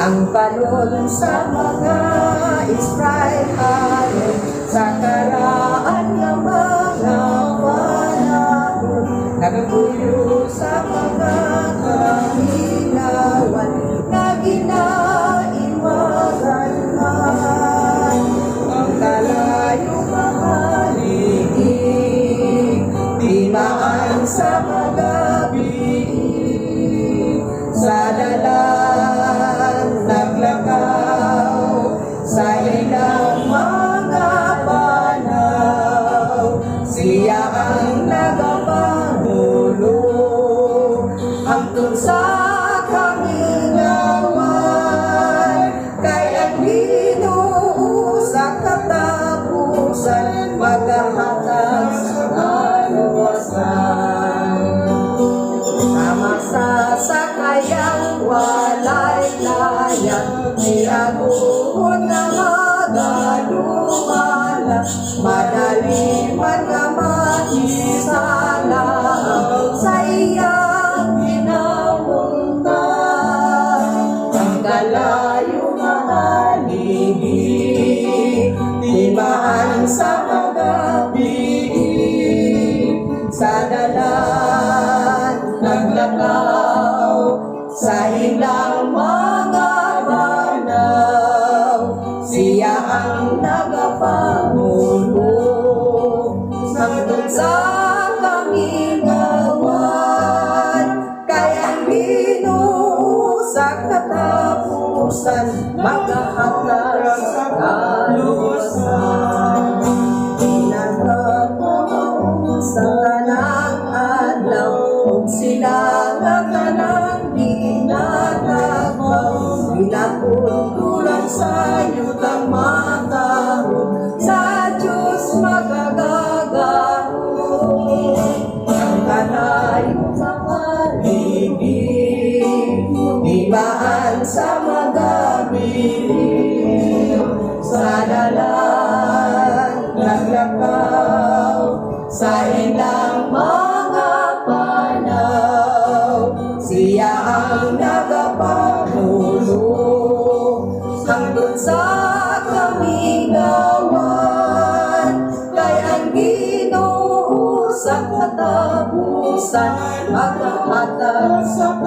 Ang balon sa mga Israel sa karaan ng mga panahon, nagpuyo sa mga kahilawan na ginaiwagan man. Ang kalayo mahaligig, timaan sa mga biig, sa dalan naglakaw, sa ilang mga panaw, siya ang nagapangulo, hangtod sa kamingawan, kay ang Ginoo sa katapusan, maghahatag sa kaluwasan. Sama sa sakayang walay layang, niaguhon na magalumala, madali man nga mahisala sa iyang pinapunta. Ang kalayo mahaligig, timaan sa mga biig, sa dalan naglakaw, sa ilang mga banaw, siya ang nagapangulo, hangtod sa kamingawan, kay ang Ginoo sa katapusan, maghahatag sa kaluwasan. Pinagpapahong sa tanang adlaw, kung sila nga kanang dinatagaw, pinagputulan sa yutang matahon, sa Diyos magagagahon. Ang kalayo sa paligid, ibaan sa magabilib, sa dalan naglakaw, sa ilang mga panaw, siya ang nagapangulo, hangtod sa kamingawan, kay ang Ginoo sa katapusan, maghahatag sa